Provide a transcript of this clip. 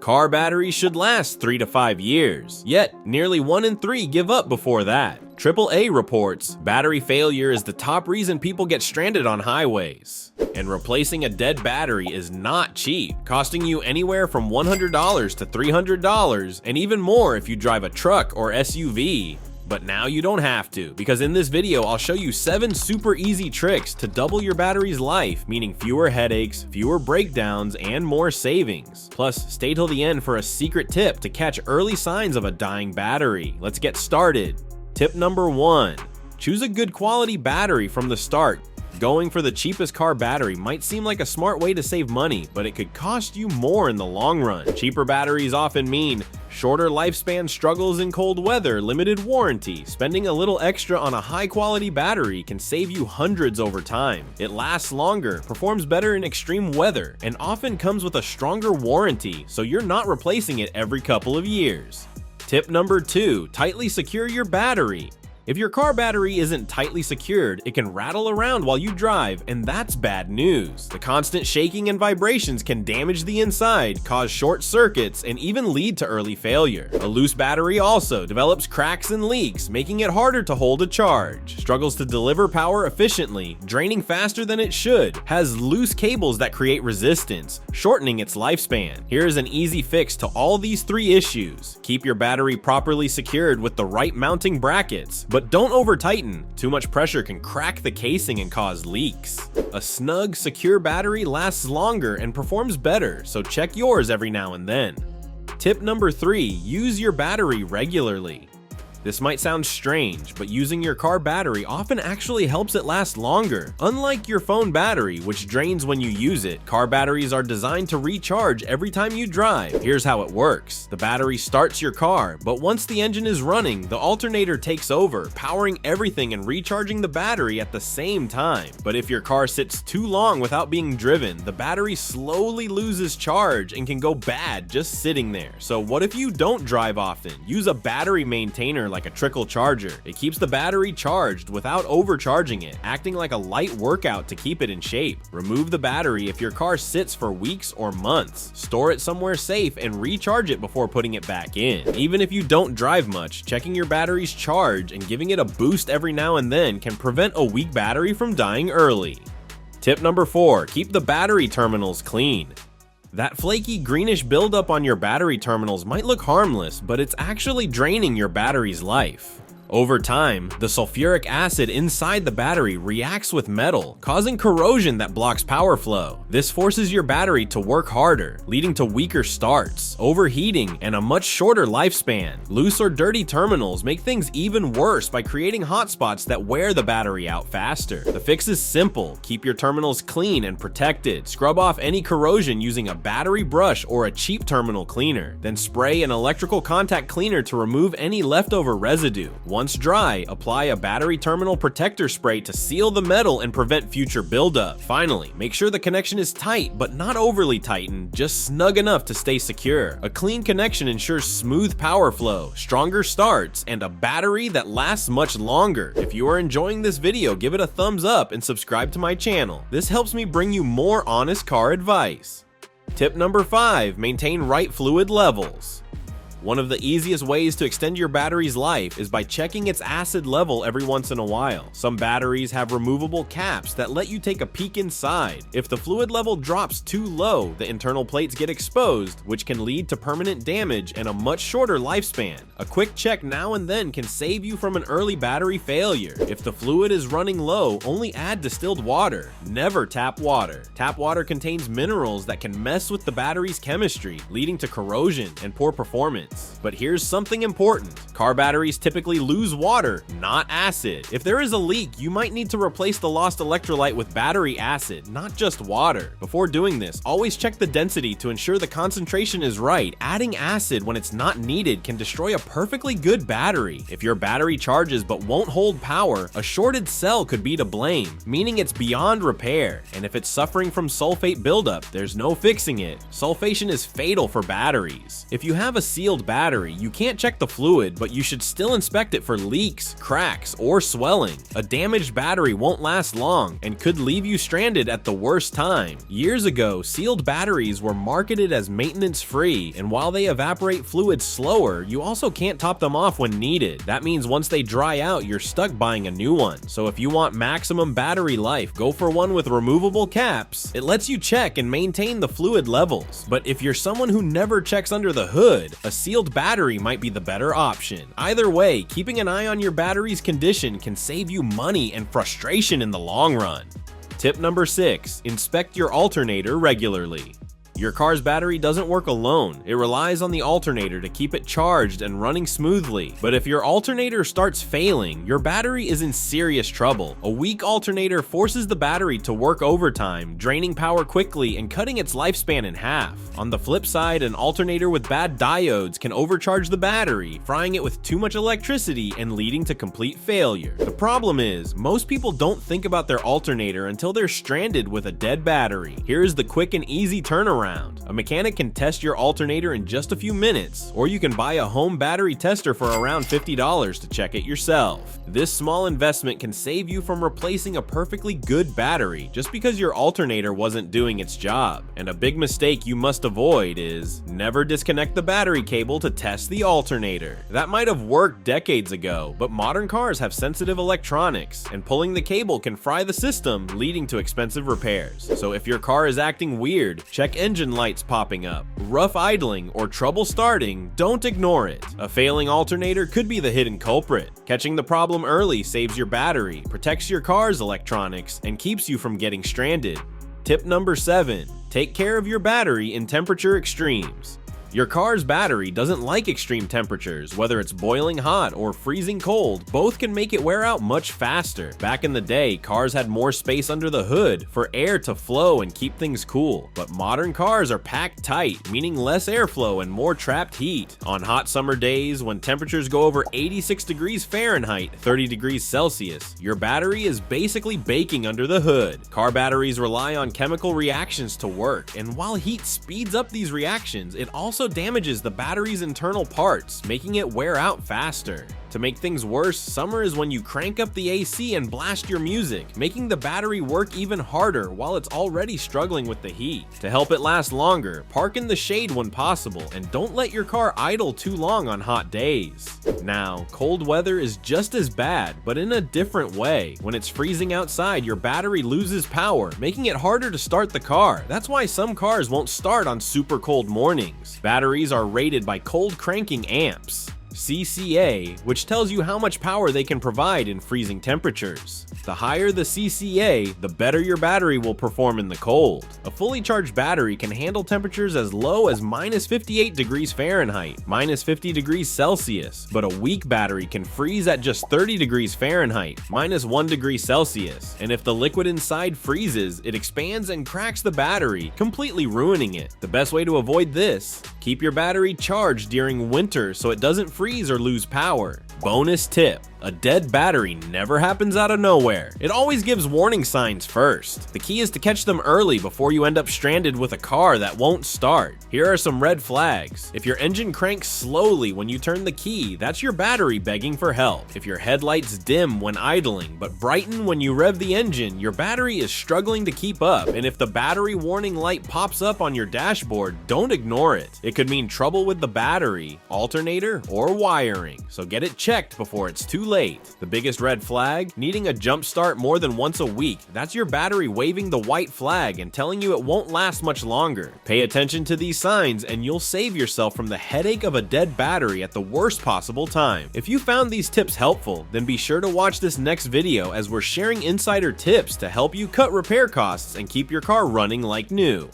Car batteries should last 3 to 5 years, yet nearly 1 in 3 give up before that. AAA reports battery failure is the top reason people get stranded on highways. And replacing a dead battery is not cheap, costing you anywhere from $100 to $300, and even more if you drive a truck or SUV. But now you don't have to, because in this video I'll show you 7 super easy tricks to double your battery's life, meaning fewer headaches, fewer breakdowns, and more savings. Plus, stay till the end for a secret tip to catch early signs of a dying battery. Let's get started. Tip number 1. Choose a good quality battery from the start. Going for the cheapest car battery might seem like a smart way to save money, but it could cost you more in the long run. Cheaper batteries often mean shorter lifespan, struggles in cold weather, limited warranty. Spending a little extra on a high-quality battery can save you hundreds over time. It lasts longer, performs better in extreme weather, and often comes with a stronger warranty, so you're not replacing it every couple of years. Tip number 2. Tightly secure your battery. If your car battery isn't tightly secured, it can rattle around while you drive, and that's bad news. The constant shaking and vibrations can damage the inside, cause short circuits, and even lead to early failure. A loose battery also develops cracks and leaks, making it harder to hold a charge. Struggles to deliver power efficiently, draining faster than it should, has loose cables that create resistance, shortening its lifespan. Here's an easy fix to all these 3 issues. Keep your battery properly secured with the right mounting brackets, but don't over-tighten. Too much pressure can crack the casing and cause leaks. A snug, secure battery lasts longer and performs better, so check yours every now and then. Tip number 3. Use your battery regularly. This might sound strange, but using your car battery often actually helps it last longer. Unlike your phone battery, which drains when you use it, car batteries are designed to recharge every time you drive. Here's how it works. The battery starts your car, but once the engine is running, the alternator takes over, powering everything and recharging the battery at the same time. But if your car sits too long without being driven, the battery slowly loses charge and can go bad just sitting there. So what if you don't drive often? Use a battery maintainer like a trickle charger. It keeps the battery charged without overcharging it, acting like a light workout to keep it in shape. Remove the battery if your car sits for weeks or months. Store it somewhere safe and recharge it before putting it back in. Even if you don't drive much, checking your battery's charge and giving it a boost every now and then can prevent a weak battery from dying early. Tip number 4. Keep the battery terminals clean. That flaky greenish buildup on your battery terminals might look harmless, but it's actually draining your battery's life. Over time, the sulfuric acid inside the battery reacts with metal, causing corrosion that blocks power flow. This forces your battery to work harder, leading to weaker starts, overheating, and a much shorter lifespan. Loose or dirty terminals make things even worse by creating hotspots that wear the battery out faster. The fix is simple. Keep your terminals clean and protected. Scrub off any corrosion using a battery brush or a cheap terminal cleaner. Then spray an electrical contact cleaner to remove any leftover residue. Once dry, apply a battery terminal protector spray to seal the metal and prevent future buildup. Finally, make sure the connection is tight, but not overly tightened, just snug enough to stay secure. A clean connection ensures smooth power flow, stronger starts, and a battery that lasts much longer. If you are enjoying this video, give it a thumbs up and subscribe to my channel. This helps me bring you more honest car advice. Tip number 5. Maintain right fluid levels. One of the easiest ways to extend your battery's life is by checking its acid level every once in a while. Some batteries have removable caps that let you take a peek inside. If the fluid level drops too low, the internal plates get exposed, which can lead to permanent damage and a much shorter lifespan. A quick check now and then can save you from an early battery failure. If the fluid is running low, only add distilled water. Never tap water. Tap water contains minerals that can mess with the battery's chemistry, leading to corrosion and poor performance. But here's something important. Car batteries typically lose water, not acid. If there is a leak, you might need to replace the lost electrolyte with battery acid, not just water. Before doing this, always check the density to ensure the concentration is right. Adding acid when it's not needed can destroy a perfectly good battery. If your battery charges but won't hold power, a shorted cell could be to blame, meaning it's beyond repair. And if it's suffering from sulfate buildup, there's no fixing it. Sulfation is fatal for batteries. If you have a sealed sealed battery, you can't check the fluid, but you should still inspect it for leaks, cracks, or swelling. A damaged battery won't last long and could leave you stranded at the worst time. Years ago, sealed batteries were marketed as maintenance-free, and while they evaporate fluid slower, you also can't top them off when needed. That means once they dry out, you're stuck buying a new one. So if you want maximum battery life, go for one with removable caps. It lets you check and maintain the fluid levels. But if you're someone who never checks under the hood, a sealed battery might be the better option. Either way, keeping an eye on your battery's condition can save you money and frustration in the long run. Tip number 6, inspect your alternator regularly. Your car's battery doesn't work alone. It relies on the alternator to keep it charged and running smoothly. But if your alternator starts failing, your battery is in serious trouble. A weak alternator forces the battery to work overtime, draining power quickly and cutting its lifespan in half. On the flip side, an alternator with bad diodes can overcharge the battery, frying it with too much electricity and leading to complete failure. The problem is, most people don't think about their alternator until they're stranded with a dead battery. Here's the quick and easy turnaround. A mechanic can test your alternator in just a few minutes, or you can buy a home battery tester for around $50 to check it yourself. This small investment can save you from replacing a perfectly good battery just because your alternator wasn't doing its job. And a big mistake you must avoid is never disconnect the battery cable to test the alternator. That might have worked decades ago, but modern cars have sensitive electronics, and pulling the cable can fry the system, leading to expensive repairs. So if your car is acting weird, check engine lights popping up, rough idling, or trouble starting, don't ignore it. A failing alternator could be the hidden culprit. Catching the problem early saves your battery, protects your car's electronics, and keeps you from getting stranded. Tip number 7, take care of your battery in temperature extremes. Your car's battery doesn't like extreme temperatures. Whether it's boiling hot or freezing cold, both can make it wear out much faster. Back in the day, cars had more space under the hood for air to flow and keep things cool. But modern cars are packed tight, meaning less airflow and more trapped heat. On hot summer days, when temperatures go over 86 degrees Fahrenheit, 30 degrees Celsius, your battery is basically baking under the hood. Car batteries rely on chemical reactions to work, and while heat speeds up these reactions, it also damages the battery's internal parts, making it wear out faster. To make things worse, summer is when you crank up the AC and blast your music, making the battery work even harder while it's already struggling with the heat. To help it last longer, park in the shade when possible, and don't let your car idle too long on hot days. Now, cold weather is just as bad, but in a different way. When it's freezing outside, your battery loses power, making it harder to start the car. That's why some cars won't start on super cold mornings. Batteries are rated by cold cranking amps, CCA, which tells you how much power they can provide in freezing temperatures. The higher the CCA, the better your battery will perform in the cold. A fully charged battery can handle temperatures as low as minus 58 degrees Fahrenheit, minus 50 degrees Celsius, but a weak battery can freeze at just 30 degrees Fahrenheit, minus 1 degree Celsius. And if the liquid inside freezes, it expands and cracks the battery, completely ruining it. The best way to avoid this: keep your battery charged during winter so it doesn't freeze or lose power. Bonus tip: a dead battery never happens out of nowhere. It always gives warning signs first. The key is to catch them early before you end up stranded with a car that won't start. Here are some red flags. If your engine cranks slowly when you turn the key, that's your battery begging for help. If your headlights dim when idling but brighten when you rev the engine, your battery is struggling to keep up. And if the battery warning light pops up on your dashboard, don't ignore it. It could mean trouble with the battery, alternator, or wiring, so get it checked before it's too late. The biggest red flag: needing a jump start more than once a week. That's your battery waving the white flag and telling you it won't last much longer. Pay attention to these signs and you'll save yourself from the headache of a dead battery at the worst possible time. If you found these tips helpful, then be sure to watch this next video as we're sharing insider tips to help you cut repair costs and keep your car running like new.